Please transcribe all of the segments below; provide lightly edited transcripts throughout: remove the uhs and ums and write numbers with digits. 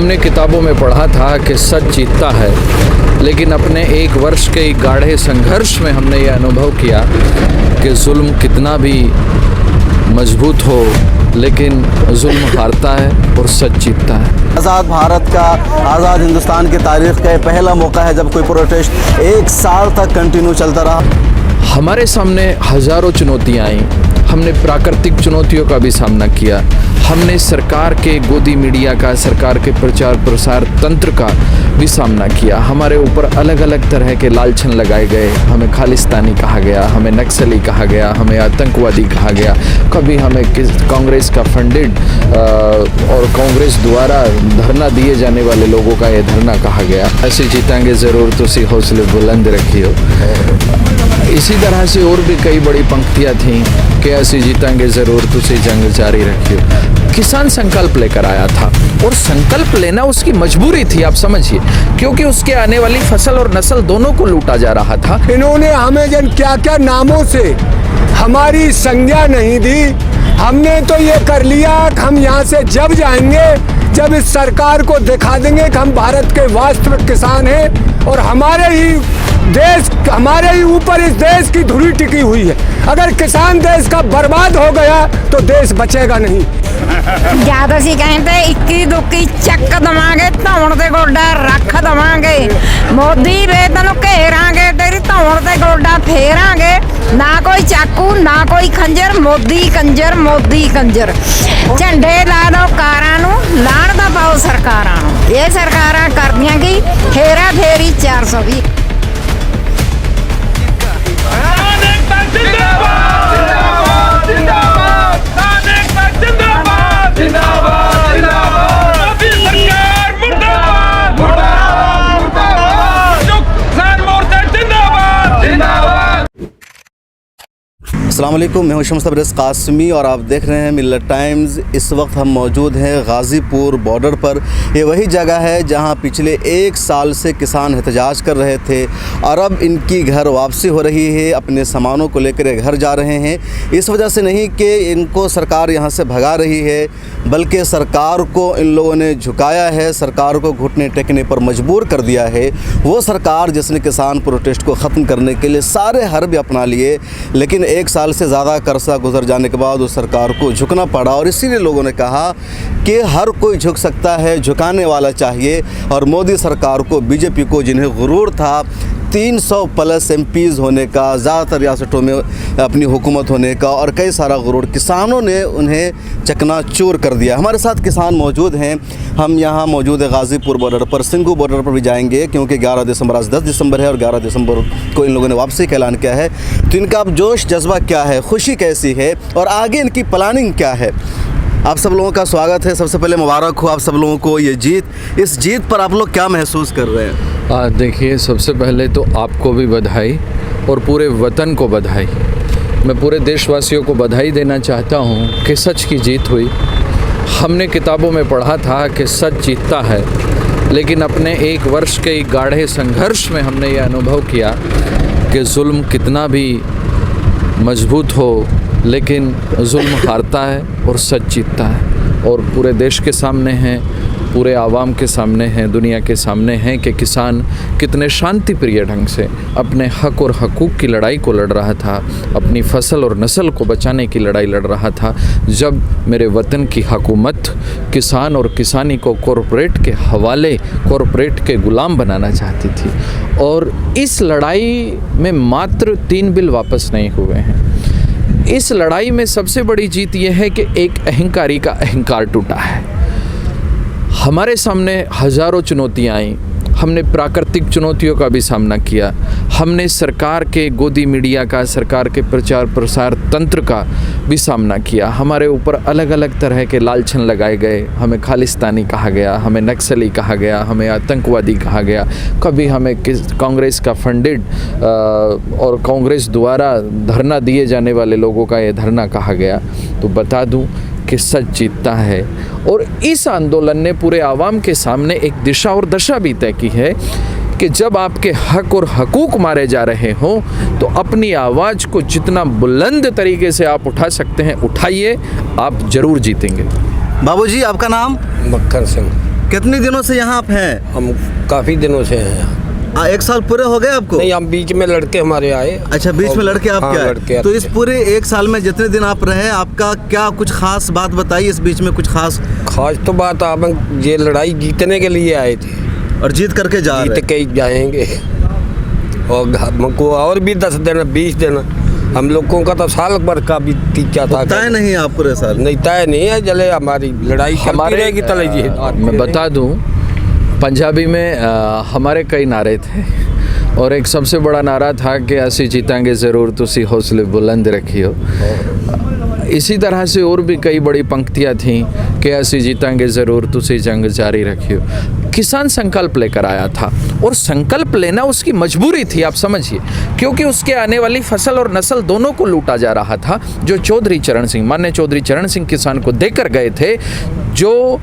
हमने किताबों में पढ़ा था कि सच जीतता है, लेकिन अपने एक वर्ष के गाढ़े संघर्ष में हमने ये अनुभव किया कि जुल्म कितना भी मजबूत हो, लेकिन जुल्म हारता है और सच जीतता है। आज़ाद भारत का, आज़ाद हिंदुस्तान की तारीख़ का ये पहला मौका है जब कोई प्रोटेस्ट एक साल तक कंटिन्यू चलता रहा। हमारे सामने हज़ारों चुनौतियाँ आईं, हमने प्राकृतिक चुनौतियों का भी सामना किया, हमने सरकार के गोदी मीडिया का, सरकार के प्रचार प्रसार तंत्र का भी सामना किया। हमारे ऊपर अलग अलग तरह के लालछन लगाए गए, हमें खालिस्तानी कहा गया, हमें नक्सली कहा गया, हमें आतंकवादी कहा गया, कभी हमें कांग्रेस का फंडेड और कांग्रेस द्वारा धरना दिए जाने वाले लोगों का ये धरना कहा गया। ऐसे जीतेंगे ज़रूर, तुसी हौसले बुलंद रखियो। इसी तरह से और भी कई बड़ी पंक्तियाँ थीं कि ऐसे जीतेंगे ज़रूर, तुसी जंग जारी रखियो। किसान संकल्प लेकर आया था और संकल्प लेना उसकी मजबूरी थी, आप समझिए, क्योंकि उसके आने वाली फसल और नस्ल दोनों को लूटा जा रहा था। इन्होंने हमें जन क्या क्या नामों से हमारी संज्ञा नहीं दी। हमने तो ये कर लिया कि हम यहाँ से जब जाएंगे, जब इस सरकार को दिखा देंगे कि हम भारत के वास्तविक किसान हैं और हमारे ही ऊपर इस देश की धुरी टिकी हुई है। अगर किसान देश का बर्बाद हो गया तो देश बचेगा नहीं। ज्यादा सी कहते इक्की दुक्की चक दवांगे, धौण ते गोडा रख दवांगे, मोदी वे तेन घेरांगे, तेरी धौण ते गोडा फेरांगे। ना कोई चाकू ना कोई खंजर, मोदी कंजर मोदी कंजर। झंडे ला दो कारां नूं, लाण दा पाओ सरकारां नूं। ये सरकारां करदियां की हेरा फेरी 420। अस्सलाम वालेकुम, मैं हूं शम्स तबरेज़ कासमी और आप देख रहे हैं मिल्लत टाइम्स। इस वक्त हम मौजूद हैं गाज़ीपुर बॉर्डर पर। ये वही जगह है जहां पिछले एक साल से किसान एहतजाज कर रहे थे और अब इनकी घर वापसी हो रही है। अपने सामानों को लेकर ये घर जा रहे हैं। इस वजह से नहीं कि इनको सरकार यहाँ से भगा रही है, बल्कि सरकार को इन लोगों ने झुकाया है, सरकार को घुटने टेकने पर मजबूर कर दिया है। वो सरकार जिसने किसान प्रोटेस्ट को ख़त्म करने के लिए सारे हरबे अपना लिए, लेकिन एक साल से ज़्यादा करसा गुजर जाने के बाद उस सरकार को झुकना पड़ा। और इसीलिए लोगों ने कहा कि हर कोई झुक सकता है, झुकाने वाला चाहिए। और मोदी सरकार को, बीजेपी को, जिन्हें गुरूर था 300+ MPs होने का, ज़्यादातर रियासतों में अपनी हुकूमत होने का, और कई सारा गुरूर, किसानों ने उन्हें चकनाचूर कर दिया। हमारे साथ किसान मौजूद हैं। हम यहाँ मौजूद है गाज़ीपुर बॉर्डर पर, सिंघू बॉर्डर पर भी जाएंगे क्योंकि 11 दिसंबर, आज 10 दिसंबर है और 11 दिसंबर को इन लोगों ने वापसी का ऐलान किया है। तो इनका अब जोश जज्बा क्या है, खुशी कैसी है और आगे इनकी प्लानिंग क्या है? आप सब लोगों का स्वागत है। सबसे पहले मुबारक हो आप सब लोगों को ये जीत। इस जीत पर आप लोग क्या महसूस कर रहे हैं? देखिए, सबसे पहले तो आपको भी बधाई और पूरे वतन को बधाई। मैं पूरे देशवासियों को बधाई देना चाहता हूँ कि सच की जीत हुई। हमने किताबों में पढ़ा था कि सच जीतता है, लेकिन अपने एक वर्ष के गाढ़े संघर्ष में हमने ये अनुभव किया कि जुल्म कितना भी मजबूत हो, लेकिन जुल्म हारता है और सच जीतता है। और पूरे देश के सामने हैं, पूरे आवाम के सामने हैं, दुनिया के सामने हैं कि किसान कितने शांति प्रिय ढंग से अपने हक और हकूक़ की लड़ाई को लड़ रहा था, अपनी फसल और नस्ल को बचाने की लड़ाई लड़ रहा था। जब मेरे वतन की हुकूमत किसान और किसानी को कॉरपोरेट के हवाले, कॉरपोरेट के ग़ुलाम बनाना चाहती थी, और इस लड़ाई में मात्र 3 बिल वापस नहीं हुए हैं। इस लड़ाई में सबसे बड़ी जीत यह है कि एक अहंकारी का अहंकार टूटा है। हमारे सामने हज़ारों चुनौतियाँ आईं, हमने प्राकृतिक चुनौतियों का भी सामना किया, हमने सरकार के गोदी मीडिया का, सरकार के प्रचार प्रसार तंत्र का भी सामना किया। हमारे ऊपर अलग अलग तरह के लालछन लगाए गए, हमें खालिस्तानी कहा गया, हमें नक्सली कहा गया, हमें आतंकवादी कहा गया, कभी हमें कांग्रेस का फंडेड और कांग्रेस द्वारा धरना दिए जाने वाले लोगों का ये धरना कहा गया। तो बता दूं कि सच जीतता है। और इस आंदोलन ने पूरे आवाम के सामने एक दिशा और दशा भी तय की है कि जब आपके हक और हकूक़ मारे जा रहे हों तो अपनी आवाज़ को जितना बुलंद तरीके से आप उठा सकते हैं उठाइए, आप ज़रूर जीतेंगे। बाबूजी, आपका नाम? मक्खन सिंह। कितने दिनों से यहाँ आप हैं? हम काफ़ी दिनों से हैं। 1 साल पूरे हो गए आपको? नहीं, हम बीच में लड़के हमारे आए। अच्छा, बीच में लड़के आप हाँ, क्या लड़के तो इस पूरे 1 साल में जितने दिन आप रहे, आपका क्या कुछ खास बात बताइए इस बीच में, कुछ खास। तो बात आप ये लड़ाई जीतने के लिए आए थे और जीत करके जा रहे जीत के ही जाएंगे। और हमको और भी 10 दिन 20 दिन, हम लोगों का तो साल भर का भी टीचा था। तय नहीं आप पूरे साल? नहीं, तय नहीं है। जले हमारी लड़ाई हमारे रहेगी तले जी। मैं बता दूं, पंजाबी में हमारे कई नारे थे और एक सबसे बड़ा नारा था कि असी जीतांगे ज़रूर, तुसी हौसले बुलंद रखियो। इसी तरह से और भी कई बड़ी पंक्तियाँ थीं कि असी जीतांगे ज़रूर, तुसी जंग जारी रखियो। किसान संकल्प लेकर आया था और संकल्प लेना उसकी मजबूरी थी, आप समझिए, क्योंकि उसके आने वाली फसल और नस्ल दोनों को लूटा जा रहा था। जो चौधरी चरण सिंह, माननीय चौधरी चरण सिंह किसान को देकर गए थे, जो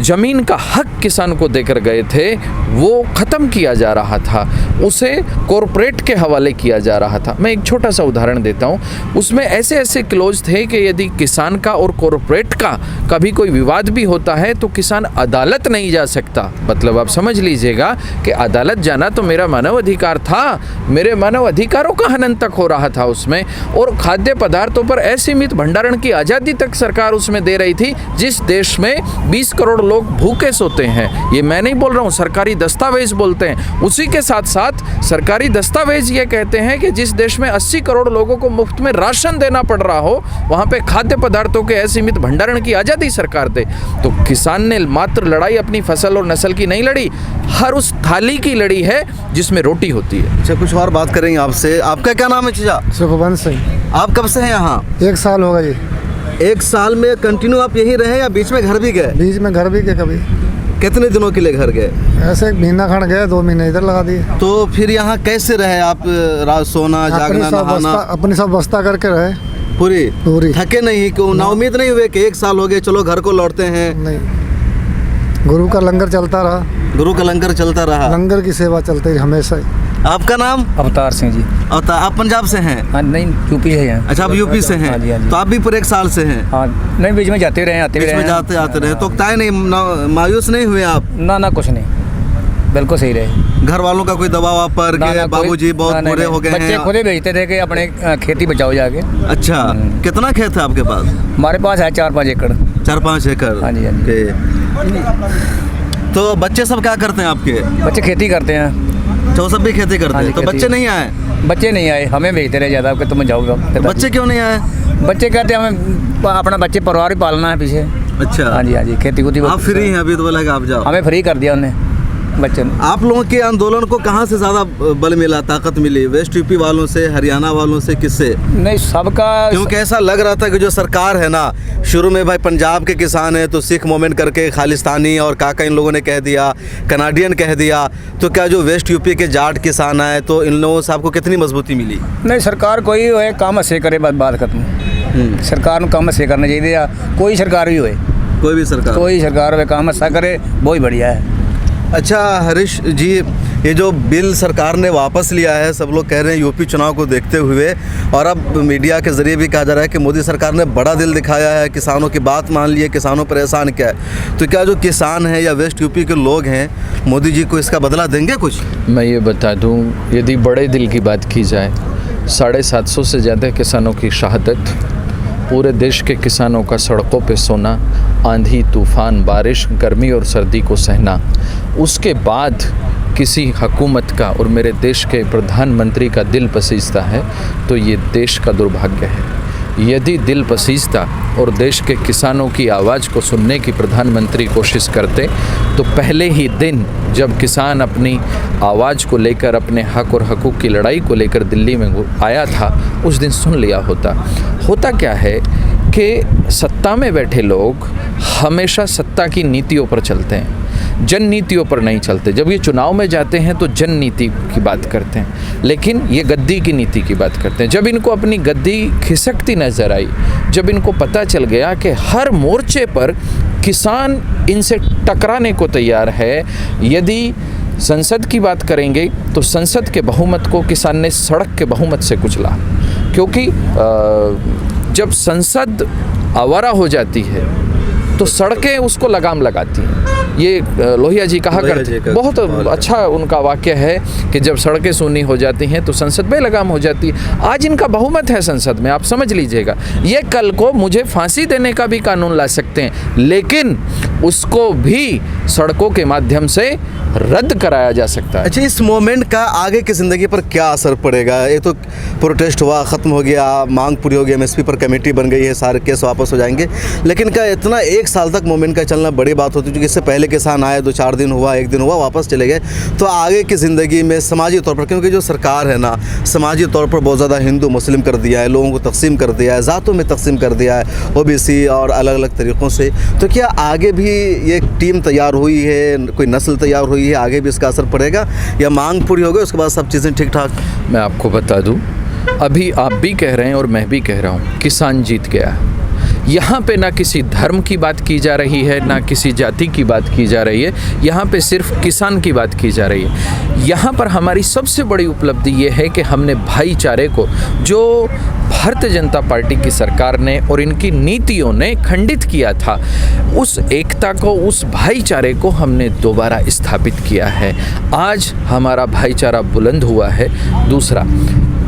ज़मीन का हक किसान को देकर गए थे, वो ख़त्म किया जा रहा था, उसे कॉरपोरेट के हवाले किया जा रहा था। मैं एक छोटा सा उदाहरण देता हूँ। उसमें ऐसे ऐसे क्लोज थे कि यदि किसान का और कॉरपोरेट का कभी कोई विवाद भी होता है तो किसान अदालत नहीं जा सकता। मतलब आप समझ लीजिएगा कि अदालत जाना तो मेरा मानव अधिकार था, मेरे मानव अधिकारों का हनन तक हो रहा था उसमें। और खाद्य पदार्थों पर असीमित भंडारण की आज़ादी तक सरकार उसमें दे रही थी। जिस देश में 20 करोड़ लोग भूखे सोते हैं, ये मैं नहीं बोल रहा हूँ, सरकारी दस्तावेज बोलते हैं। उसी के साथ साथ सरकारी दस्तावेज ये कहते हैं कि जिस देश में 80 करोड़ लोगों को मुफ्त में राशन देना पड़ रहा हो, वहाँ पे खाद्य पदार्थों के असीमित भंडारण की आज़ादी सरकार दे। तो किसान ने मात्र लड़ाई अपनी फसल और नस्ल की नहीं लड़ी, हर उस थाली की लड़ी है जिसमें रोटी होती है। अच्छा, कुछ और बात करेंगे आपसे। आपका क्या नाम है चीजा? सुखवंत सिंह। आप कब से हैं यहाँ? 1 साल होगा जी। 1 साल में कंटिन्यू आप यहीं रहे या बीच में घर भी गए? बीच में घर भी गए कभी। कितने दिनों के लिए घर गए? ऐसे 1 महीना खंड गए, 2 महीने इधर लगा दिए। तो फिर यहाँ कैसे रहे आप? रात सोना जागना नहाना अपनी सब व्यवस्था करके रहे पूरी। थके नहीं? क्यों ना उम्मीद नहीं हुए कि 1 साल हो गए, चलो घर को लौटते हैं? नहीं, गुरु का लंगर चलता रहा। गुरु का लंगर चलता रहा। लंगर की सेवा चलती रही हमेशा ही। आपका नाम? अवतार सिंह जी। अवतार, आप पंजाब से हैं? हाँ, नहीं, यूपी है यहाँ। अच्छा, आप यूपी से हैं? हाँ जी, हाँ जी। तो आप भी पूरे 1 साल से हैं? हाँ, नहीं, बीच में जाते रहे, आते बीच में जाते आते रहे। तो तय नहीं, मायूस नहीं हुए आप? ना, कुछ नहीं, बिल्कुल सही रहे। घर वालों का कोई दबाव आप पर कि बाबूजी बहुत बुरे हो गए हैं? बच्चे खुद ही भेजते थे कि अपने खेती बचाओ जाके। अच्छा, कितना खेत है आपके पास? हमारे पास है 4-5 एकड़। 4-5 एकड़? हाँ जी, हाँ जी। तो बच्चे सब क्या करते हैं आपके? बच्चे खेती करते हैं। तो सब भी खेती करते हैं? तो बच्चे नहीं आए? बच्चे नहीं आए, हमें भेजते रहे ज़्यादा कि तुम जाओगे। बच्चे क्यों नहीं आए? बच्चे कहते हैं हमें अपना बच्चे परिवार ही पालना है पीछे। अच्छा। हाँ जी, हाँ जी, खेती कुती। आप फ्री हैं अभी? तो बोला कि आप जाओ। हमें फ्री कर दिया उन्हें बच्चे ने। आप लोगों के आंदोलन को कहाँ से ज़्यादा बल मिला, ताकत मिली? वेस्ट यूपी वालों से, हरियाणा वालों से, किससे? नहीं, सबका। क्योंकि ऐसा लग रहा था कि जो सरकार है ना, शुरू में भाई पंजाब के किसान हैं तो सिख मूवमेंट करके खालिस्तानी और काका इन लोगों ने कह दिया, कनाडियन कह दिया, तो क्या जो वेस्ट यूपी के जाट किसान आए तो इन लोगों से आपको कितनी मजबूती मिली? नहीं, सरकार कोई हो काम अच्छे करे, बात खत्म। सरकार को काम अच्छे करना चाहिए, या कोई सरकार भी होए, कोई भी सरकार हो काम अच्छा करे, बहुत बढ़िया है। अच्छा हरीश जी, ये जो बिल सरकार ने वापस लिया है, सब लोग कह रहे हैं यूपी चुनाव को देखते हुए, और अब मीडिया के ज़रिए भी कहा जा रहा है कि मोदी सरकार ने बड़ा दिल दिखाया है, किसानों की बात मान ली है, किसानों पर एहसान किया है। तो क्या जो किसान हैं या वेस्ट यूपी के लोग हैं, मोदी जी को इसका बदला देंगे कुछ? मैं ये बता दूं, यदि बड़े दिल की बात की जाए, 750 से ज़्यादा किसानों की शहादत, पूरे देश के किसानों का सड़कों पे सोना, आंधी तूफान, बारिश, गर्मी और सर्दी को सहना, उसके बाद किसी हुकूमत का और मेरे देश के प्रधानमंत्री का दिल पसीजता है तो ये देश का दुर्भाग्य है। यदि दिल पसीजता और देश के किसानों की आवाज़ को सुनने की प्रधानमंत्री कोशिश करते तो पहले ही दिन जब किसान अपनी आवाज़ को लेकर, अपने हक और हकूक़ की लड़ाई को लेकर दिल्ली में आया था, उस दिन सुन लिया होता। होता क्या है कि सत्ता में बैठे लोग हमेशा सत्ता की नीतियों पर चलते हैं, जन नीतियों पर नहीं चलते। जब ये चुनाव में जाते हैं तो जन नीति की बात करते हैं, लेकिन ये गद्दी की नीति की बात करते हैं। जब इनको अपनी गद्दी खिसकती नज़र आई, जब इनको पता चल गया कि हर मोर्चे पर किसान इनसे टकराने को तैयार है, यदि संसद की बात करेंगे तो संसद के बहुमत को किसान ने सड़क के बहुमत से कुचला, क्योंकि जब संसद आवारा हो जाती है तो सड़कें उसको लगाम लगाती हैं। ये लोहिया जी कहा लोहिया करते जी का बहुत कमाल है। अच्छा उनका वाक्य है कि जब सड़कें सूनी हो जाती हैं तो संसद बेलगाम हो जाती है। आज इनका बहुमत है संसद में, आप समझ लीजिएगा। ये कल को मुझे फांसी देने का भी कानून ला सकते हैं, लेकिन उसको भी सड़कों के माध्यम से रद्द कराया जा सकता है। अच्छा, इस मोमेंट का आगे की ज़िंदगी पर क्या असर पड़ेगा? ये तो प्रोटेस्ट हुआ, ख़त्म हो गया, मांग पूरी हो गई, एमएसपी पर कमेटी बन गई है, सारे केस वापस हो जाएंगे, लेकिन क्या इतना एक साल तक मोमेंट का चलना बड़ी बात होती है? क्योंकि इससे पहले किसान आए, 2-4 दिन हुआ, 1 दिन हुआ, वापस चले गए। तो आगे की ज़िंदगी में समाजी तौर पर, क्योंकि जो सरकार है ना, समाजी तौर पर बहुत ज़्यादा हिंदू मुस्लिम कर दिया है, लोगों को तकसीम कर दिया है, ज़ातों में तकसीम कर दिया है, ओबीसी और अलग अलग तरीक़ों से। तो क्या आगे भी ये टीम तैयार हुई है, कोई नस्ल तैयार हुई है, आगे भी इसका असर पड़ेगा या मांग पूरी हो गई उसके बाद सब चीज़ें ठीक ठाक? मैं आपको बता दूं, अभी आप भी कह रहे हैं और मैं भी कह रहा हूं, किसान जीत गया। यहाँ पे ना किसी धर्म की बात की जा रही है, ना किसी जाति की बात की जा रही है, यहाँ पे सिर्फ किसान की बात की जा रही है। यहाँ पर हमारी सबसे बड़ी उपलब्धि ये है कि हमने भाईचारे को, जो भारतीय जनता पार्टी की सरकार ने और इनकी नीतियों ने खंडित किया था, उस एकता को, उस भाईचारे को हमने दोबारा स्थापित किया है। आज हमारा भाईचारा बुलंद हुआ है। दूसरा,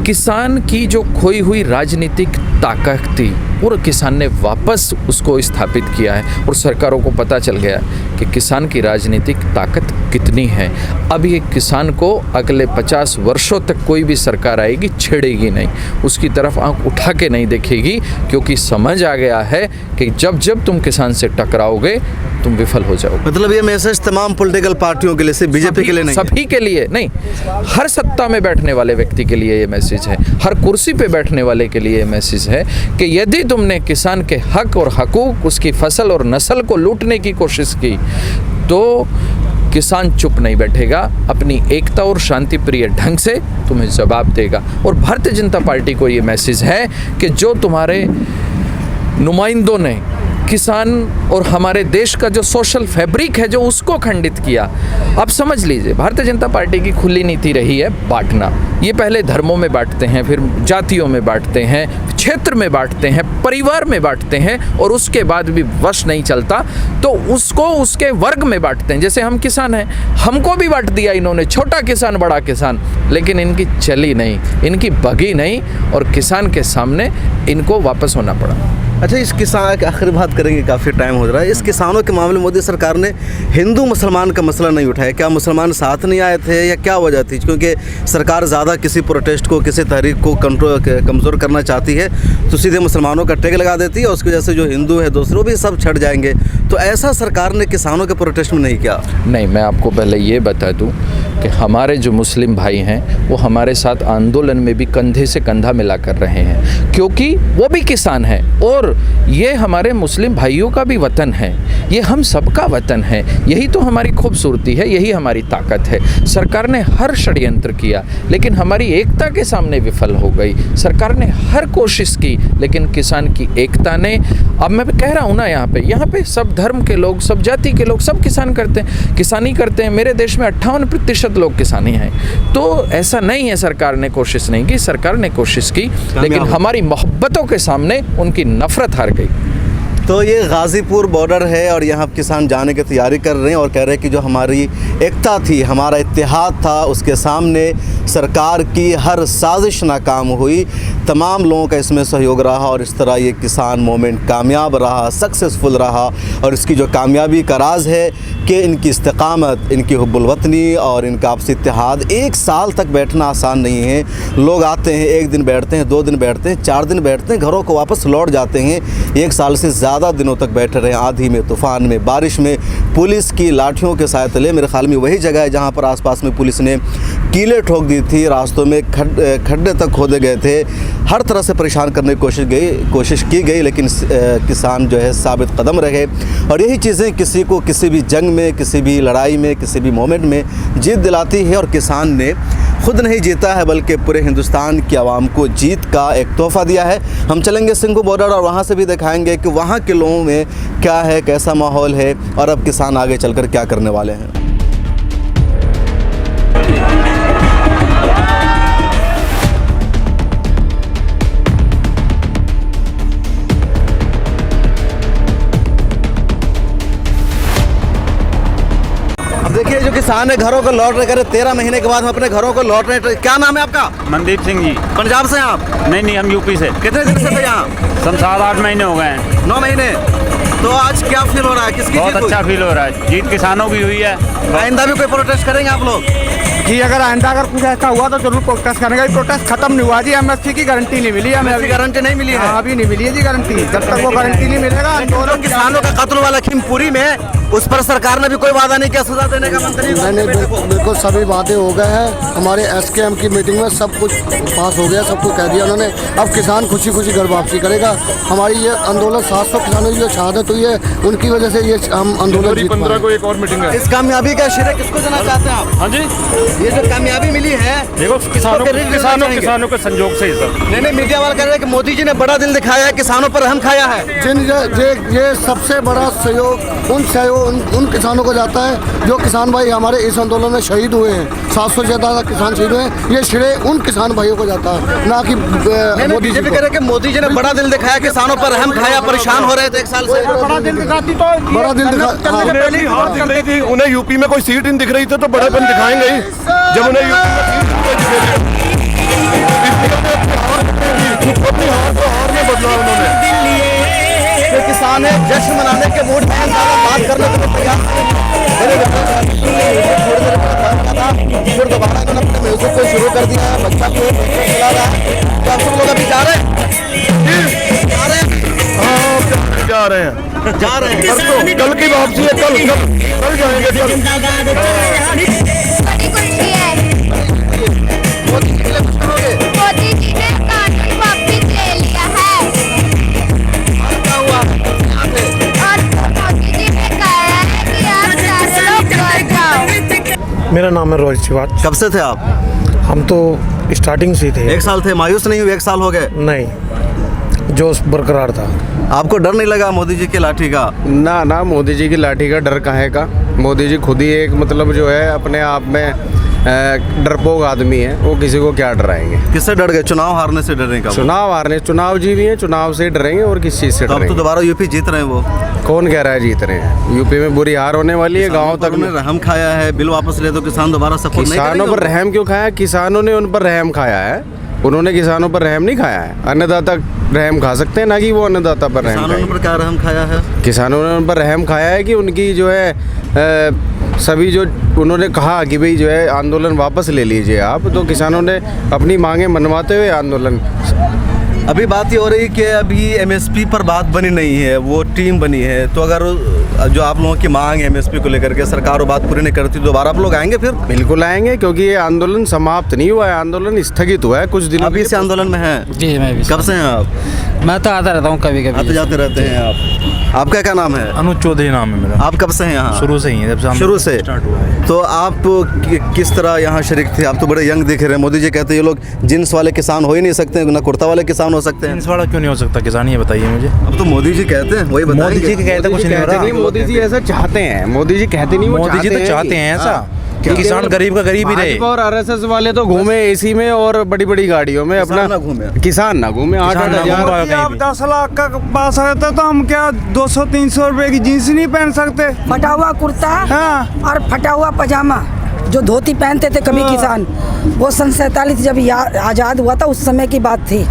किसान की जो खोई हुई राजनीतिक ताकत थी और किसान ने वापस उसको स्थापित किया है और सरकारों को पता चल गया कि किसान की राजनीतिक ताकत कितनी है। अब ये किसान को अगले 50 वर्षों तक कोई भी सरकार आएगी छेड़ेगी नहीं, उसकी तरफ आंख उठा के नहीं देखेगी, क्योंकि समझ आ गया है कि जब जब तुम किसान से टकराओगे तुम विफल हो जाओगे। मतलब ये मैसेज तमाम पॉलिटिकल पार्टियों के लिए, सिर्फ बीजेपी के लिए नहीं? सभी के लिए नहीं, हर सत्ता में बैठने वाले व्यक्ति के लिए ये मैसेज है, हर कुर्सी पे बैठने वाले के लिए ये मैसेज है कि यदि तुमने किसान के हक और हकूक, उसकी फसल और नस्ल को लूटने की कोशिश की तो किसान चुप नहीं बैठेगा, अपनी एकता और शांति प्रिय ढंग से तुम्हें जवाब देगा। और भारतीय जनता पार्टी को ये मैसेज है कि जो तुम्हारे नुमाइंदों ने किसान और हमारे देश का जो सोशल फैब्रिक है, जो उसको खंडित किया, आप समझ लीजिए भारतीय जनता पार्टी की खुली नीति रही है बांटना। ये पहले धर्मों में बांटते हैं, फिर जातियों में बांटते हैं, क्षेत्र में बांटते हैं, परिवार में बांटते हैं, और उसके बाद भी वश नहीं चलता तो उसको उसके वर्ग में बांटते हैं। जैसे हम किसान हैं, हमको भी बांट दिया इन्होंने, छोटा किसान बड़ा किसान, लेकिन इनकी चली नहीं, इनकी बगी नहीं, और किसान के सामने इनको वापस होना पड़ा। अच्छा, इस किसान की आखिरी बात करेंगे, काफ़ी टाइम हो रहा है। इस किसानों के मामले में मोदी सरकार ने हिंदू मुसलमान का मसला नहीं उठाया, क्या मुसलमान साथ नहीं आए थे या क्या वजह थी? क्योंकि सरकार ज़्यादा किसी प्रोटेस्ट को, किसी तहरीक को कमज़ोर करना चाहती है तो सीधे मुसलमानों का टैग लगा देती है, और उसकी वजह से जो हिंदू है दूसरों भी सब छट जाएंगे। तो ऐसा सरकार ने किसानों के प्रोटेस्ट में नहीं किया? नहीं, मैं आपको पहले ये बता दूं कि हमारे जो मुस्लिम भाई हैं वो हमारे साथ आंदोलन में भी कंधे से कंधा मिला कर रहे हैं, क्योंकि वो भी किसान हैं और ये हमारे मुस्लिम भाइयों का भी वतन है, ये हम सबका वतन है। यही तो हमारी खूबसूरती है, यही हमारी ताकत है। सरकार ने हर षड्यंत्र किया लेकिन हमारी एकता के सामने विफल हो गई। सरकार ने हर कोशिश की लेकिन किसान की एकता ने, अब मैं कह रहा हूँ ना, यहाँ पे सब धर्म के लोग, सब जाति के लोग, सब किसान करते हैं, किसानी करते हैं। मेरे देश में 58% लोग किसानी हैं। तो ऐसा नहीं है सरकार ने कोशिश नहीं की, सरकार ने कोशिश की, लेकिन हमारी मोहब्बतों के सामने उनकी नफरत हार गई। तो ये गाज़ीपुर बॉर्डर है और यहाँ किसान जाने की तैयारी कर रहे हैं और कह रहे हैं कि जो हमारी एकता थी, हमारा इत्तेहाद था, उसके सामने सरकार की हर साजिश नाकाम हुई। तमाम लोगों का इसमें सहयोग रहा और इस तरह ये किसान मूवमेंट कामयाब रहा, सक्सेसफुल रहा। और इसकी जो कामयाबी का राज है कि इनकी इस्तिकामत, इनकी हुब्बुल वतनी और इनका आपसी इत्तेहाद। 1 साल तक बैठना आसान नहीं है। लोग आते हैं, 1 दिन बैठते हैं, 2 दिन बैठते हैं, 4 दिन बैठते हैं, घरों को वापस लौट जाते हैं। 1 साल से ज़्यादा दिनों तक बैठे रहे, आंधी में, तूफ़ान में, बारिश में, पुलिस की लाठियों के साए तले। मेरे ख्याल में वही जगह है जहाँ पर आसपास में पुलिस ने कीलें ठोक दी थी, रास्तों में खड्डे तक खोदे गए थे, हर तरह से परेशान करने की कोशिश की गई, लेकिन किसान जो है साबित कदम रहे। और यही चीज़ें किसी को किसी भी जंग में, किसी भी लड़ाई में, किसी भी मोमेंट में जीत दिलाती है। और किसान ने खुद नहीं जीता है बल्कि पूरे हिंदुस्तान की आवाम को जीत का एक तोहफ़ा दिया है। हम चलेंगे सिंघू बॉर्डर और वहाँ से भी दिखाएंगे कि वहाँ के लोगों में क्या है, कैसा माहौल है और अब किसान आगे चलकर क्या करने वाले हैं। अब देखिए जो किसान है घरों को लौट रहे, कह रहे 13 महीने के बाद हम अपने घरों को लौट रहे हैं। क्या नाम है आपका? मनदीप सिंह जी। पंजाब से हैं आप? नहीं, हम यूपी से। कितने दिन से थे यहाँ? हम 7-8 महीने हो गए हैं। 9 महीने। तो आज क्या फील हो रहा है? किसकी बहुत जीत हुई? अच्छा फील हो रहा है। जीत किसानों की हुई है। आइंदा भी कोई प्रोटेस्ट करेंगे आप लोग? जी अगर आइंदा अगर कुछ ऐसा हुआ तो जरूर प्रोटेस्ट करेंगे। प्रोटेस्ट खत्म नहीं हुआ जी, एमएसपी की गारंटी नहीं मिली हमें। अभी गारंटी नहीं मिली है? हाँ, अभी नहीं मिली है जी गारंटी। जब तक वो गारंटी नहीं मिलेगा दोनों किसानों का कत्ल हुआ लखीमपुरी में, उस पर सरकार ने भी कोई वादा नहीं किया सजा देने का। मंत्री नहीं, बिल्कुल सभी वादे हो गए हैं। हमारे एसकेएम की मीटिंग में सब कुछ पास हो गया, सब कुछ कह दिया उन्होंने। अब किसान खुशी खुशी घर वापसी करेगा। हमारी ये आंदोलन 700 किसानों की जो शहादत हुई है उनकी वजह से ये हम आंदोलन जीत पाए। 15 को एक और मीटिंग है। इस कामयाबी का श्रेय किसको देना चाहते हैं आप? हाँ जी, ये जो कामयाबी मिली है देखो किसानों के संयोग से ही सर। नहीं, मीडिया वाले कह रहे हैं कि मोदी जी ने बड़ा दिल दिखाया है, किसानों पर रहम खाया है। ये सबसे बड़ा सहयोग उन किसानों को जाता है जो किसान भाई हमारे इस आंदोलन में शहीद हुए हैं। 700 से ज़्यादा किसान शहीद हुए हैं। ये श्रेय उन किसान भाइयों को जाता है, ना कि मोदी जी बीजेपी कह रहे हैं कि मोदी जी ने बड़ा दिल दिखाया, किसानों पर रहम खाया, परेशान हो रहे थे 1 साल से। बड़ा दिल दिखाती तो बड़ा दिल थी उन्हें यूपी में कोई सीट नहीं दिख रही थी तो बड़ेपन दिखाएंगे ही। जब उन्हें हार में बदला उन्होंने। जो किसान है जश्न मनाने के मूड में बात करने के लिए तैयार फिर दोबारा उन्होंने अपने म्यूजिक को शुरू कर दिया है। बच्चा को चला रहा है। तो आप सब लोग अभी जा रहे हैं? हाँ, जा रहे हैं। कल की वापसी है। कल जाएंगे। मोदी जी के लिए कुछ करोगे? मोदी जी ने कानून वापस ले लिया है। क्या हुआ यहाँ पे? और मोदी जी ने कहा है कि आप सारे लोग घर जाओ। मेरा नाम है रोहित शिवाज। कब से थे आप? हम तो स्टार्टिंग से ही थे। 1 साल थे? मायूस नहीं हुए? 1 साल हो गए? नहीं, जोश बरकरार था। आपको डर नहीं लगा मोदी जी की लाठी का? ना, मोदी जी की लाठी का डर काहे का। मोदी जी खुद ही एक मतलब जो है अपने आप में डरपोक आदमी है। वो किसी को क्या डराएंगे। किससे डर गए? चुनाव हारने से डरने का? चुनाव जीवी हैं, चुनाव से डरेंगे और किस चीज़ से तो अब डरेंगे। तो दोबारा यूपी जीत रहे हैं वो। कौन कह रहा है जीत रहे हैं? यूपी में बुरी हार होने वाली है। गाँव तक में रहम खाया है। बिल वापस ले तो किसान दोबारा सपोर्ट नहीं किसानों पर रहम क्यों खाया? किसानों ने उन पर रहम खाया है। उन्होंने किसानों पर रहम नहीं खाया है। अन्नदाता रहम खा सकते हैं, ना कि वो अन्नदाता पर रहम खाया। किसानों पर क्या रहम खाया है? किसानों ने उन पर रहम खाया है कि उनकी जो है सभी जो उन्होंने कहा कि भाई जो है आंदोलन वापस ले लीजिए आप, तो किसानों ने अपनी मांगें मनवाते हुए आंदोलन। अभी बात ये हो रही कि अभी एमएसपी पर बात बनी नहीं है, वो टीम बनी है। तो अगर जो आप लोगों की मांग है एमएसपी को लेकर के सरकार वो बात पूरी नहीं करती, दोबारा आप लोग आएंगे? फिर बिल्कुल आएंगे, क्योंकि ये आंदोलन समाप्त नहीं हुआ है। आंदोलन स्थगित हुआ है कुछ दिनों। अभी इस आंदोलन में है? जी, मैं भी। कब से हैं आप? मैं तो आता रहता हूँ कभी कभी। आते जाते रहते हैं आप। आपका क्या नाम है? अनुज चौधरी नाम है मेरा। आप कब से हैं यहाँ? शुरू से ही है, जब से शुरू से स्टार्ट हुआ है। तो आप किस तरह यहाँ शरीक थे? आप तो बड़े यंग दिख रहे हैं। मोदी जी कहते हैं ये लोग जींस वाले किसान हो ही नहीं सकते, ना कुर्ता वाले किसान हो सकते हैं। जींस वाला क्यों नहीं हो सकता किसान, ये बताइए मुझे। अब तो मोदी जी कहते हैं, वही बताएंगे। मोदी जी के कहते कुछ नहीं हो रहा। मोदी जी ऐसा चाहते हैं। मोदी जी कहते नहीं, मोदी जी तो चाहते हैं ऐसा कि किसान गरीब का गरीब ही रहे। और आरएसएस वाले तो घूमे एसी में और बड़ी बड़ी गाड़ियों में, अपना किसान ना घूमे। 8-8 हजार। आप 10 लाख का पास रहता तो हम क्या 200-300 रुपए की जींस नहीं पहन सकते? फटा हुआ कुर्ता और फटा हुआ पजामा जो धोती पहनते थे कभी किसान, वो सन 47 जब आज़ाद हुआ था उस समय की बात थी।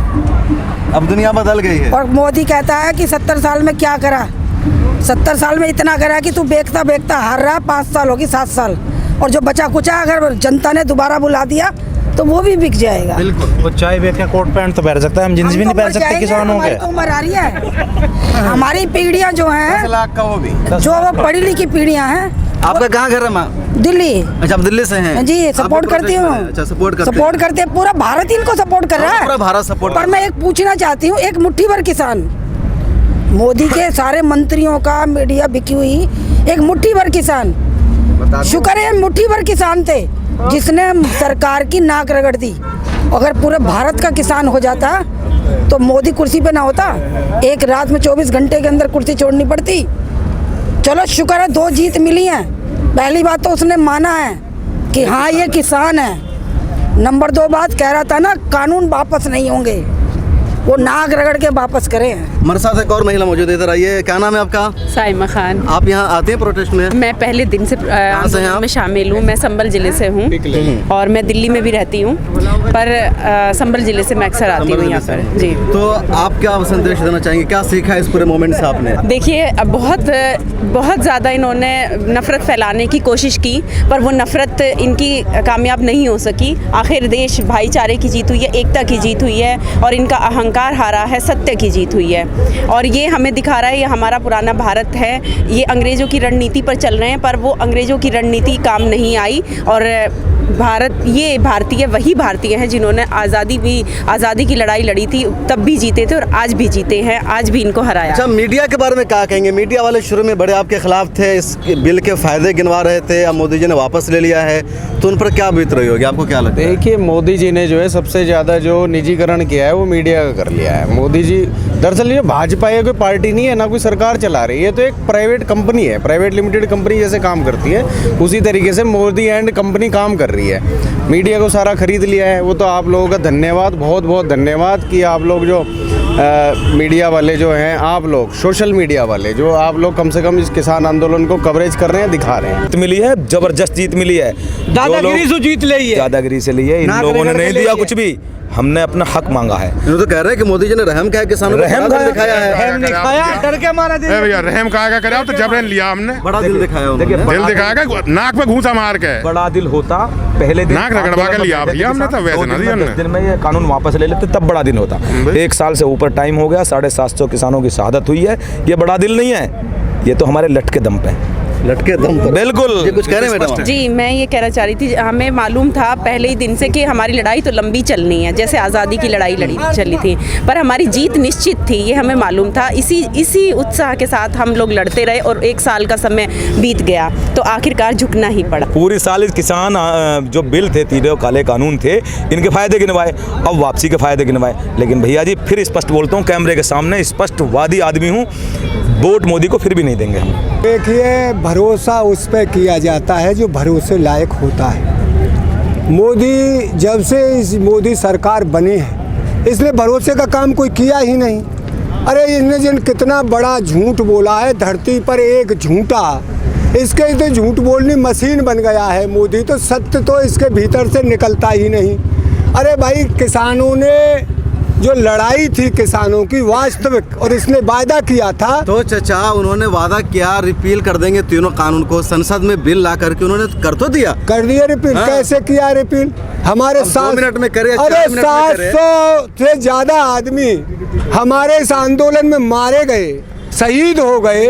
अब दुनिया बदल गई है। और मोदी कहता है कि 70 साल में क्या करा। 70 साल में इतना करा कि तू बेचता बेचता हार रहा। 5 साल होगी, 7 साल, और जो बचा कुचा अगर जनता ने दोबारा बुला दिया तो वो भी बिक जाएगा। बिल्कुल, वो चाय बेच के कोट पैंट तो पहन सकता है, हम जींस भी नहीं पहन सकते किसानों के। उम्र आ रही है। हमारी पीढ़ियां जो हैं, 10 लाख का वो भी, जो वो पढ़ी लिखी पीढ़ियां हैं। आपका कहाँ घर है माँ? दिल्ली। अच्छा, आप दिल्ली से हैं? जी, सपोर्ट करती हूँ। अच्छा, सपोर्ट करते हैं। पूरा भारत इनको सपोर्ट कर रहा है। पूरा भारत सपोर्ट। पर मैं एक पूछना चाहती हूँ, एक मुट्ठी भर किसान, मोदी के सारे मंत्रियों का मीडिया बिकी हुई, एक मुट्ठी भर किसान, शुक्र है मुट्ठी भर किसान थे जिसने सरकार की नाक रगड़ दी। अगर पूरे भारत का किसान हो जाता तो मोदी कुर्सी पे ना होता। एक रात में 24 घंटे के अंदर कुर्सी छोड़नी पड़ती। चलो शुक्र है 2 जीत मिली हैं। पहली बात तो उसने माना है कि हाँ ये किसान है। नंबर 2 बात कह रहा था ना, कानून वापस नहीं होंगे। वो नाक रगड़ के वापस करें। हमारे साथ एक और महिला मौजूद है, इधर आइए। क्या नाम है आपका? साइमा खान। आप यहाँ आते हैं प्रोटेस्ट में? मैं पहले दिन से आंदोलन में शामिल हूँ। मैं संभल जिले से हूँ और मैं दिल्ली में भी रहती हूँ, पर संभल जिले से मैं अक्सर आती हूँ यहाँ पर। जी, तो आप क्या संदेश देना चाहेंगे, क्या सीखा है इस पूरे मोमेंट से आपने? देखिए, बहुत ज़्यादा इन्होंने नफ़रत फैलाने की कोशिश की, पर वो नफ़रत इनकी कामयाब नहीं हो सकी। आखिर देश भाईचारे की जीत हुई है, एकता की जीत हुई है और इनका अहंकार हारा है, सत्य की जीत हुई है। और ये हमें दिखा रहा है ये हमारा पुराना भारत है। ये अंग्रेज़ों की रणनीति पर चल रहे हैं, पर वो अंग्रेज़ों की रणनीति काम नहीं आई। और भारत, ये भारतीय वही भारतीय हैं जिन्होंने आज़ादी की लड़ाई लड़ी थी, तब भी जीते थे और आज भी जीते हैं, आज भी इनको हराया। अच्छा, मीडिया के बारे में क्या कहेंगे? मीडिया वाले शुरू में बड़े आपके खिलाफ थे, इस बिल के फायदे गिनवा रहे थे, अब मोदी जी ने वापस ले लिया है, तो उन पर क्या बीत रही होगी, आपको क्या लगता है? देखिए, मोदी जी ने जो है सबसे ज़्यादा जो निजीकरण किया है वो मीडिया का कर लिया है। मोदी जी दरअसल ये भाजपा ये कोई पार्टी नहीं है, ना कोई सरकार चला रही है, तो एक प्राइवेट कंपनी है, प्राइवेट लिमिटेड कंपनी जैसे काम करती है उसी तरीके से मोदी एंड कंपनी काम कर रही है। मीडिया को सारा खरीद लिया है। वो तो आप लोगों का धन्यवाद, बहुत बहुत धन्यवाद कि आप लोग जो मीडिया वाले जो हैं, आप लोग सोशल मीडिया वाले जो आप लोग कम से कम इस किसान आंदोलन को कवरेज कर रहे हैं, दिखा रहे हैं। जीत मिली है, जबरदस्त जीत मिली है। दादागिरी से जीत ली है, दादागिरी से ली है। इन लोगों ने नहीं दिया कुछ भी, हमने अपना हक मांगा है। ये तो कह रहे हैं कि मोदी जी ने रहम खाया किसानों को, रहम दिखाया है। डर के मारा भैया रहम कहा करा तो जबरन लिया हमने, बड़ा दिल दिखाया, दिल दिखाया, नाक पे घूंसा मार के। बड़ा दिल होता पहले दिन, नाक रगड़वा के लिया भैया हमने, तो वैसे ना दिया हमने। दिन में ये कानून वापस ले लेते तब बड़ा दिन होता। 1 साल से ऊपर टाइम हो गया, 750 किसानों की शहादत हुई है। ये बड़ा दिल नहीं है, ये तो हमारे लटके दम पे, लटके दम पर। बिल्कुल। ये कुछ कह रहे हैं मैडम? जी, मैं ये कहना चाह रही थी, हमें मालूम था पहले ही दिन से कि हमारी लड़ाई तो लंबी चलनी है, जैसे आज़ादी की लड़ाई चली थी, पर हमारी जीत निश्चित थी, ये हमें मालूम था। इसी उत्साह के साथ हम लोग लड़ते रहे और 1 साल का समय बीत गया तो आखिरकार झुकना ही पड़ा। पूरी साल इस किसान जो बिल थे, तीनों काले कानून थे, इनके फायदे गिनवाए, अब वापसी के फायदे गिनवाए। लेकिन भैया जी फिर स्पष्ट बोलता हूँ, कैमरे के सामने स्पष्टवादी आदमी हूँ, वोट मोदी को फिर भी नहीं देंगे हम। देखिए, भरोसा उस पर किया जाता है जो भरोसे लायक होता है। मोदी, जब से इस मोदी सरकार बनी है, इसने भरोसे का काम कोई किया ही नहीं। अरे इसने जिन कितना बड़ा झूठ बोला है, धरती पर एक झूठा, इसके तो झूठ बोलनी मशीन बन गया है मोदी, तो सत्य तो इसके भीतर से निकलता ही नहीं। अरे भाई, किसानों ने जो लड़ाई थी किसानों की वास्तविक, और इसने वादा किया था, तो चचा उन्होंने वादा किया रिपील कर देंगे तीनों कानून को, संसद में बिल ला करके उन्होंने कर तो दिया। कर दिया रिपील। हाँ? कैसे किया रिपील? हमारे 2 मिनट में करे, अरे 700 से ज्यादा आदमी हमारे इस आंदोलन में मारे गए, शहीद हो गए।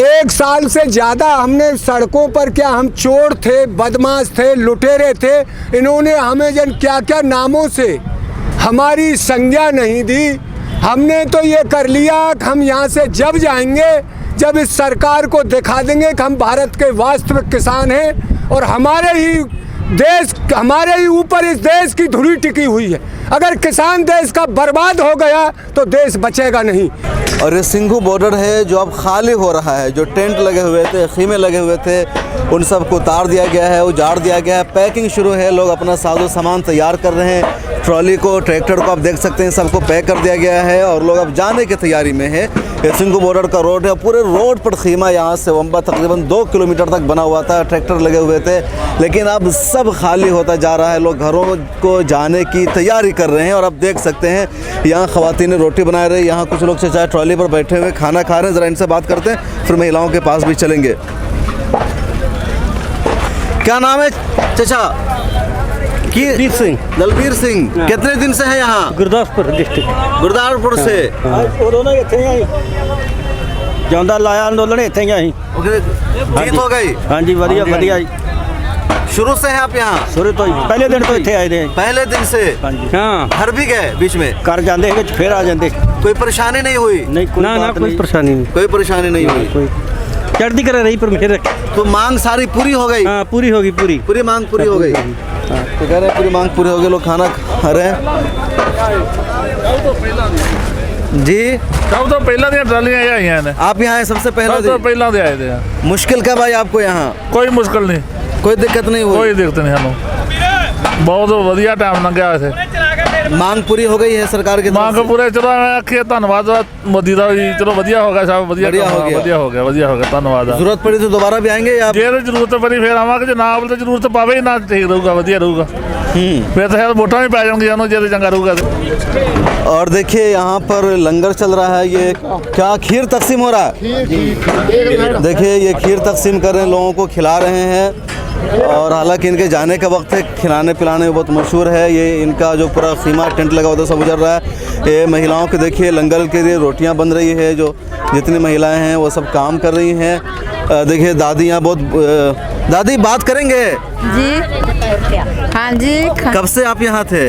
1 साल से ज्यादा हमने सड़कों पर, क्या हम चोर थे, बदमाश थे, लुटेरे थे, इन्होंने हमें जन क्या क्या नामों से हमारी संज्ञा नहीं दी। हमने तो ये कर लिया कि हम यहाँ से जब जाएंगे, जब इस सरकार को दिखा देंगे कि हम भारत के वास्तविक किसान हैं और हमारे ही ऊपर इस देश की धुरी टिकी हुई है। अगर किसान देश का बर्बाद हो गया तो देश बचेगा नहीं। और ये सिंघू बॉर्डर है जो अब खाली हो रहा है, जो टेंट लगे हुए थे, खीमे लगे हुए थे, उन सबको उतार दिया गया है, उजाड़ दिया गया है, पैकिंग शुरू है, लोग अपना साजो सामान तैयार कर रहे हैं, ट्रॉली को, ट्रैक्टर को आप देख सकते हैं, सबको पैक कर दिया गया है और लोग अब जाने की तैयारी में है। ये सिंघू बॉर्डर का रोड है, पूरे रोड पर खीमा यहाँ से वंबा तकरीबन 2 किलोमीटर तक बना हुआ था, ट्रैक्टर लगे हुए थे, लेकिन अब सब खाली होता जा रहा है, लोग घरों को जाने की तैयारी कर रहे हैं। और आप देख सकते हैं यहाँ ख़वातीन रोटी बना रहे हैं, यहाँ कुछ लोग चचा ट्रॉली पर बैठे हुए खाना खा रहे हैं। ज़रा इनसे बात करते हैं, फिर महिलाओं के पास भी चलेंगे। क्या नाम है चचा? दलबीर सिंह। दलबीर सिंह, कितने दिन से है यहाँ? गुरदासपुर डिस्ट्रिक्ट। गुरदासपुर से ਜਾਂਦਾ ਲਾਇਆ अंदोलन इतने ही आई। जीत हो गई? हाँ जी, बढ़िया बढ़िया। शुरू से है आप यहाँ? शुरू तो पहले दिन तो इतने आए थे। पहले दिन से? हाँ। घर भी गए बीच में? कर जाते हैं फिर आ जाते। कोई परेशानी नहीं हुई? नहीं, कोई परेशानी नहीं। कोई परेशानी नहीं हुई। चढ़ती कर रही पर मेरे। तो मांग सारी पूरी हो गई? हाँ, पूरी होगी, पूरी मांग पूरी हो गई। तो कह रहे हैं पूरी मांग पूरी हो गई, लोग खाना खा रहे हैं। जी, सब तो पहला दिन ट्रालियां आई हैं। आप यहाँ आए सबसे पहले? सब तो पहला दिन आए थे। मुश्किल कब आई आपको यहाँ? कोई मुश्किल नहीं, कोई दिक्कत नहीं हुई? कोई दिक्कत नहीं, ਸਾਨੂੰ बहुत ਵਧੀਆ टाइम लंघिया इसे। मांग पूरी हो गई है सरकार की मांग पूरे चलो आखिए धन्यवाद मोदी का जी चलो वधिया हो गया सब वधिया हो गया धन्यवाद जरूरत पड़ी तो दोबारा भी आएंगे आप जे जरूरत पड़ी फिर आवांगे जे ना आवे तो जरूरत पावे ही ना ठीक रहूगा वधिया रहूगा फिर तो शायद वोटां भी पै जाएंगी जे चंगा रहूगा। और देखिए यहाँ पर लंगर चल रहा है, ये क्या खीर तकसीम हो रहा है। देखिए ये खीर तकसीम कर रहे हैं, लोगों को खिला रहे हैं और हालांकि इनके जाने का वक्त है, खिलाने पिलाने में बहुत मशहूर है। ये इनका जो पूरा खीमा टेंट लगा हुआ था सब उजर रहा है। ये महिलाओं के देखिए लंगर के लिए रोटियां बन रही है, जो जितनी महिलाएं हैं वो सब काम कर रही हैं। देखिए दादी यहाँ बहुत दादी बात करेंगे जी। हाँ जी। कब से आप यहाँ थे?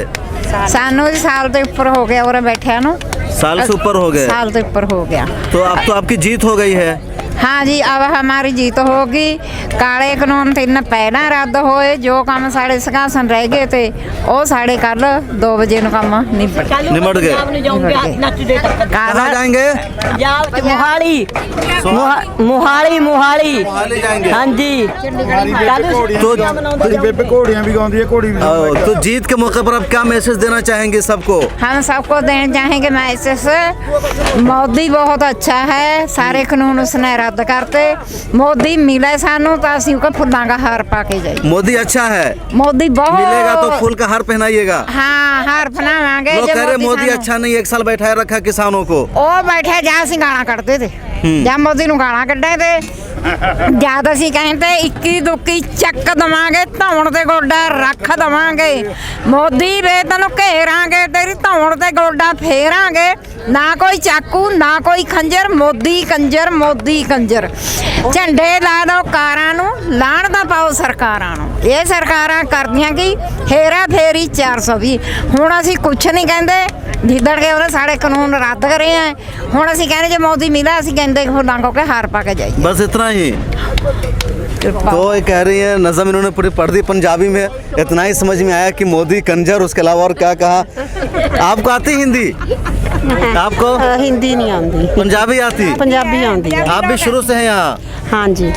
सानू जी साल तो ऊपर हो गया और बैठे नो। साल से ऊपर हो गए? साल तो ऊपर हो गया। तो अब तो आपकी जीत हो गई है। हाँ जी, अब हमारी जीत होगी। काले कानून थे इन्ना पहला रद्द होए, जो काम साढ़े सिंहासन रह गए थे वो साढ़े कल 2 बजे न काम निमट गए। कहाँ जाएंगे? मोहाली मोहाली मोहाली जाएंगे। हाँ जी। बेबे घोड़ियां भी गाਉਂਦੀ है घोड़ी भी। तो जीत के मौके पर आप क्या मैसेज देना चाहेंगे सबको? हम सबको देना चाहेंगे मैसेज, मोदी बहुत अच्छा है, सारे कानून उसने रद्द करते। मोदी मिले सानू तो असी फुल्लां का हार पा के जाए। मोदी अच्छा है, मोदी बहुत मिलेगा तो फूल का हार पहनाइएगा। हाँ, हार पहनावांगे। लोग कह रहे मोदी अच्छा नहीं, 1 साल बैठाए रखा किसानों को। ओ बैठे जहाँ असी गाना कढ़ते थे, जहाँ मोदी नू गाना कढ़े थे, जद असी कहते 21 दुक्की चक दवांगे, धौण ते गोडा रख दवांगे। मोदी वे तेन घेरांगे, तेरी धौण ते गोडा फेरांगे। ना कोई चाकू ना कोई खंजर, मोदी कंजर मोदी कंजर। झंडे ला दो कारां नू, लाण दा पाओ सरकारां नू। ये सरकारां करदियां की हेरा फेरी 420। हुण असी कुछ नहीं कहंदे, जिद्दड़ के उन्हें साढ़े कानून रद्द करे हैं। हुण असी कहने जो मोदी मिला असी कहंदे लांगों के हार पा के जाइए, बस इतना ही। तो ये कह रही है, नज़म इन्होंने पूरी पढ़ दी पंजाबी में, इतना ही समझ में आया कि मोदी कंजर, उसके अलावा और क्या कहा। आपको आती हिंदी? आपको हिंदी नहीं आती, पंजाबी आती? पंजाबी आती है। आप भी शुरू से हैं यहाँ? हाँ जी।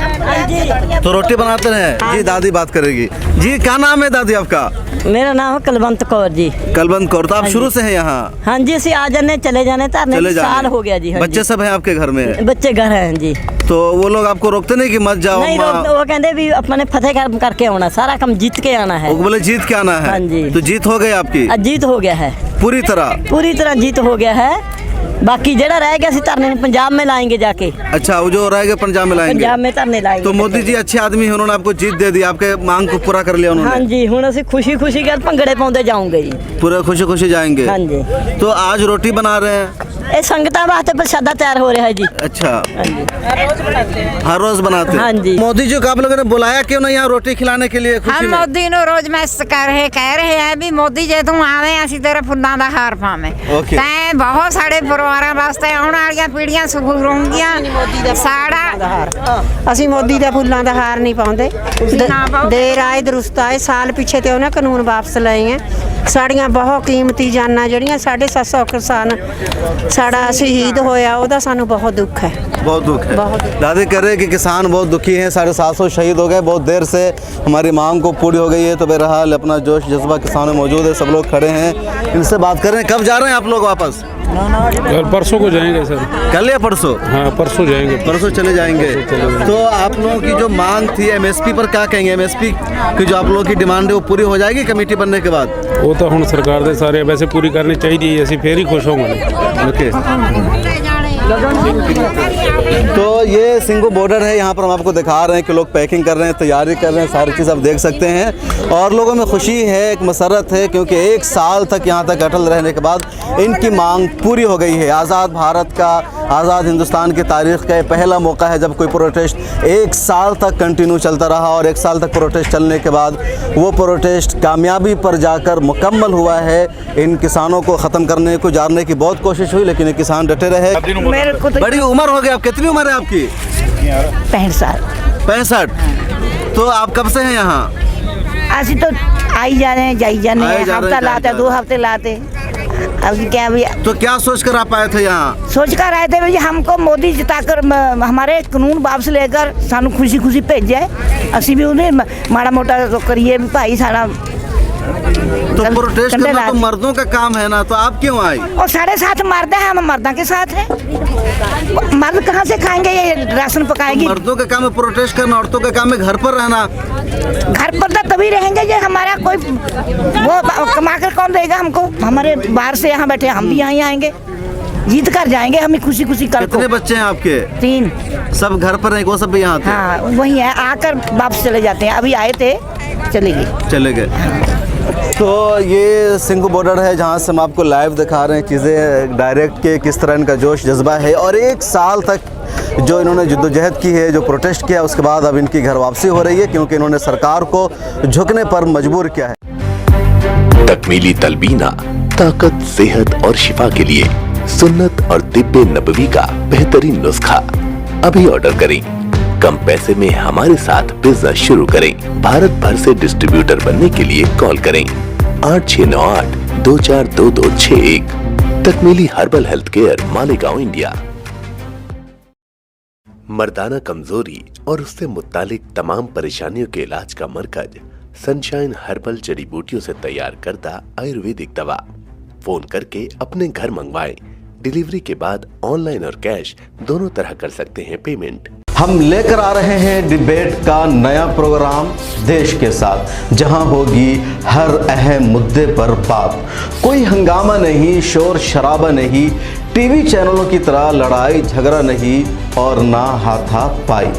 तो रोटी बनाते हैं जी? दादी बात करेगी जी। क्या नाम है दादी आपका? मेरा नाम है कुलवंत कौर जी। कुलवंत कौर, तो आप शुरू से हैं यहाँ? हाँ जी, ਅਸੀਂ आ जाने चले जाने धरने, साल हो गया जी। बच्चे सब हैं आपके घर में? बच्चे घर हैं जी। तो वो लोग आपको रोकते नहीं कि मत जाओ? नहीं रोकते, वो कहते भी अपने फतेह करके आना, सारा काम जीत के आना है। वो बोले जीत के आना है। हाँ जी। तो जीत हो गई आपकी? जीत हो गया है पूरी तरह जीत हो गया है। बाकी जेड़ा रह गया धरने पंजाब में लाएंगे जाके। अच्छा, वो जो रह गया पंजाब में लाएंगे? पंजाब में धरने लाएंगे। तो मोदी जी अच्छे आदमी है, उन्होंने आपको जीत दे दी, आपके मांग को पूरा कर लिया उन्होंने। हाँ जी, हुण असीं खुशी खुशी कर भंगड़े पाउंदे जाऊंगे जी, पूरा खुशी खुशी जाएंगे। हाँ जी। तो आज रोटी बना रहे हैं? ये संगतां वास्ते प्रसादा तैयार हो रहा है जी। अच्छा, हाँ जी, हर रोज बनाते हैं? हाँ जी। मोदी जी को आप लोगों ने बुलाया क्यों नहीं यहाँ रोटी खिलाने के लिए? हम मोदी नो रोज मैसेज कह रहे हैं भी मोदी जे तू आवे असी तेरे फुल्लां दा हार पावे। तैं बहुत सारे परिवारां वास्ते आउण वालियां पीढ़ियां सुख होणगीਆਂ। साड़ा ਅਸੀਂ ਮੋਦੀ ਦੇ ਫੁੱਲਾਂ ਦਾ ਹਾਰ ਨਹੀਂ ਪਾਉਂਦੇ। ਦੇਰ ਆਏ ਦਰੁਸਤ ਆਏ, ਸਾਲ ਪਿੱਛੇ ਤੇ ਉਹਨੇ ਕਾਨੂੰਨ ਵਾਪਸ ਲਏ ਹੈ। ਸਾਡੀਆਂ ਬਹੁਤ ਕੀਮਤੀ ਜਾਨਾਂ ਜਿਹੜੀਆਂ 750 ਕਿਸਾਨ ਸਾਡਾ ਸ਼ਹੀਦ ਹੋਇਆ, ਉਹਦਾ ਸਾਨੂੰ ਬਹੁਤ ਦੁੱਖ है। बहुत दुख है। दादी कह रहे हैं कि किसान बहुत दुखी हैं, 750 शहीद हो गए, बहुत देर से हमारी मांग को पूरी हो गई है। तो बहरहाल अपना जोश जज्बा किसानों में मौजूद है, सब लोग खड़े हैं, इनसे बात कर रहे हैं। कब जा रहे हैं आप लोग वापस? परसों को जाएंगे सर। कल या परसों? हाँ, परसों जाएंगे। परसों चले जाएंगे। तो आप लोगों की जो मांग थी MSP पर, क्या कहेंगे? MSP की जो आप लोगों की डिमांड है वो पूरी हो जाएगी कमेटी बनने के बाद? वो तो हम सरकार दे सारे वैसे पूरी करनी चाहिए, ऐसी फिर ही खुश होंगे। ओके। तो ये सिंगू बॉर्डर है, यहाँ पर हम आपको दिखा रहे हैं कि लोग पैकिंग कर रहे हैं, तैयारी कर रहे हैं, सारी चीज़ आप देख सकते हैं। और लोगों में खुशी है, एक मसरत है, क्योंकि 1 साल तक यहाँ तक अटल रहने के बाद इनकी मांग पूरी हो गई है। आज़ाद भारत का, आज़ाद हिंदुस्तान की तारीख़ का ये पहला मौका है जब कोई प्रोटेस्ट 1 साल तक कंटिन्यू चलता रहा, और 1 साल तक प्रोटेस्ट चलने के बाद वो प्रोटेस्ट कामयाबी पर जाकर मुकम्मल हुआ है। इन किसानों को ख़त्म करने को जाने की बहुत कोशिश हुई, लेकिन ये किसान डटे रहे। बड़ी उम्र हो गई, आप कितनी उम्र है आपकी? 65 साल। 65। तो आप कब से हैं यहाँ? ਅਸੀਂ तो आई जा रहे हैं, जाई जाने, हफ्ता लाते, 2 हफ्ते लाते। अब क्या भी, तो क्या सोच कर आप आए थे यहाँ? सोच कर आए थे भाई हमको मोदी जिताकर हमारे कानून वापस लेकर सानू खुशी खुशी भेजे, असी भी उन्हें माड़ा मोटा तो करिए भी भाई साड़ा तो प्रोटेस्ट करना तो मर्दों का काम है ना, तो आप क्यों आई? और साढ़े साथ मर्द हैं, हम मर्दा के साथ हैं। मर्द कहाँ से खाएंगे, ये राशन पकाएगी? मर्दों का काम है प्रोटेस्ट करना, औरतों का काम है घर पर रहना। घर पर तो तभी रहेंगे जो हमारा कोई वो कमा कर कौन देगा हमको? हमारे बाहर से यहाँ बैठे, हम भी यहाँ आएंगे, जीत कर जाएंगे हम खुशी खुशी कल को। कितने बच्चे हैं आपके? 3। सब घर पर हैं, वो सब भी यहाँ आते हैं? हाँ वही है, आकर वापस चले जाते हैं। अभी आए थे, चले गए। तो ये सिंघू बॉर्डर है जहाँ से हम आपको लाइव दिखा रहे हैं चीज़ें डायरेक्ट के, किस तरह इनका जोश जज्बा है। और 1 साल तक जो इन्होंने जद्दोजहद की है, जो प्रोटेस्ट किया, उसके बाद अब इनकी घर वापसी हो रही है, क्योंकि इन्होंने सरकार को झुकने पर मजबूर किया है। तकमीली तलबीना, ताकत, सेहत और शिफा के लिए सुन्नत और तिब्बे नबवी का बेहतरीन नुस्खा। अभी ऑर्डर करें, कम पैसे में हमारे साथ बिजनेस शुरू करें। भारत भर से डिस्ट्रीब्यूटर बनने के लिए कॉल करें 8698242261। Takmili herbal health care, Malegaon, India. मर्दाना कमजोरी और उससे मुत्तालिक तमाम परेशानियों के इलाज का मरकज सनशाइन हर्बल जड़ी बूटियों से तैयार करदा आयुर्वेदिक दवा। फोन करके अपने घर मंगवाएं। डिलीवरी के बाद ऑनलाइन और कैश दोनों तरह कर सकते हैं पेमेंट। हम लेकर आ रहे हैं डिबेट का नया प्रोग्राम देश के साथ, जहां होगी हर अहम मुद्दे पर बात। कोई हंगामा नहीं, शोर शराबा नहीं, टीवी चैनलों की तरह लड़ाई झगड़ा नहीं और ना हाथापाई।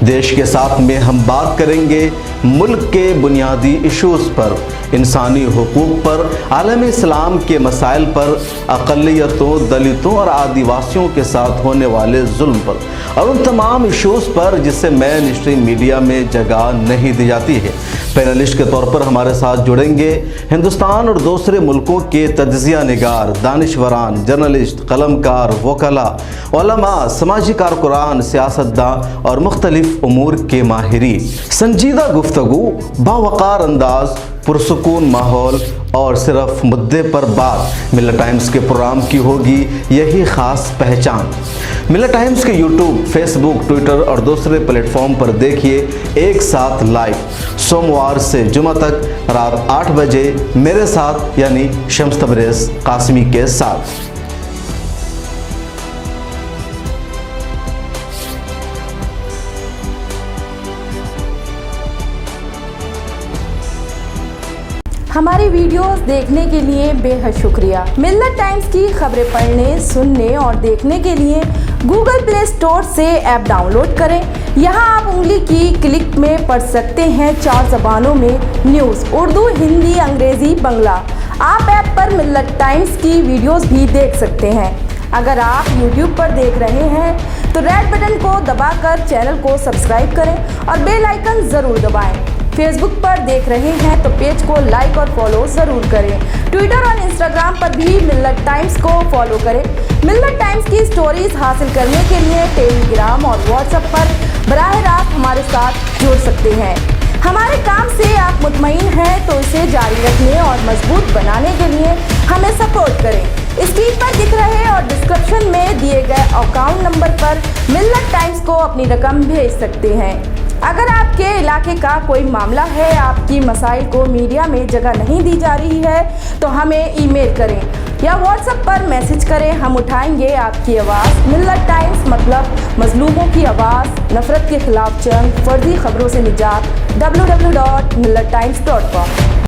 देश के साथ में हम बात करेंगे मुल्क के बुनियादी इश्यूज़ पर, इंसानी हुकूक पर, आलम इस्लाम के मसाइल पर, अक़लियतों, दलितों और आदिवासियों के साथ होने वाले जुल्म पर और उन तमाम इश्यूज़ पर जिससे मेन स्ट्रीम मीडिया में जगह नहीं दी जाती है। पैनलिस्ट के तौर पर हमारे साथ जुड़ेंगे हिंदुस्तान और दूसरे मुल्कों के तज्ज़िया निगार, दानिशवरान, जर्नलिस्ट, कलमकार, वकला, उलमा, समाजी कारकुरान, सियासतदान और मुख्तलिफ उमूर के माहिरीन। संजीदा गुफ्तगू, बावकार अंदाज, पुरसुकून माहौल और सिर्फ मुद्दे पर बात। मिल्लत टाइम्स के प्रोग्राम की होगी यही ख़ास पहचान। मिल्लत टाइम्स के यूट्यूब, फेसबुक, ट्विटर और दूसरे प्लेटफॉर्म पर देखिए एक साथ लाइव, सोमवार से जुमा तक रात 8 बजे मेरे साथ यानी शम्स तबरेज़ कासमी के साथ। हमारी वीडियोस देखने के लिए बेहद शुक्रिया। मिल्लत टाइम्स की खबरें पढ़ने, सुनने और देखने के लिए गूगल प्ले स्टोर से ऐप डाउनलोड करें। यहां आप उंगली की क्लिक में पढ़ सकते हैं 4 ज़बानों में न्यूज़, उर्दू, हिंदी, अंग्रेज़ी, बंगला। आप ऐप पर मिल्लत टाइम्स की वीडियोस भी देख सकते हैं। अगर आप YouTube पर देख रहे हैं तो रेड बटन को दबाकर चैनल को सब्सक्राइब करें और बेल आइकन ज़रूर दबाएं। फेसबुक पर देख रहे हैं तो पेज को लाइक और फॉलो ज़रूर करें। ट्विटर और इंस्टाग्राम पर भी मिल्लत टाइम्स को फॉलो करें। मिल्लत टाइम्स की स्टोरीज हासिल करने के लिए टेलीग्राम और व्हाट्सएप पर बराह रास्त हमारे साथ जुड़ सकते हैं। हमारे काम से आप मुतमईन हैं तो इसे जारी रखने और मजबूत बनाने के लिए हमें सपोर्ट करें। स्क्रीन पर दिख रहे और डिस्क्रिप्शन में दिए गए अकाउंट नंबर पर मिल्लत टाइम्स को अपनी रकम भेज सकते हैं। अगर आपके इलाके का कोई मामला है, आपकी मसाइल को मीडिया में जगह नहीं दी जा रही है, तो हमें ईमेल करें या व्हाट्सएप पर मैसेज करें। हम उठाएंगे आपकी आवाज़। मिल्लत टाइम्स मतलब मजलूमों की आवाज़, नफरत के खिलाफ जंग, फर्जी खबरों से निजात। www.millattimes.com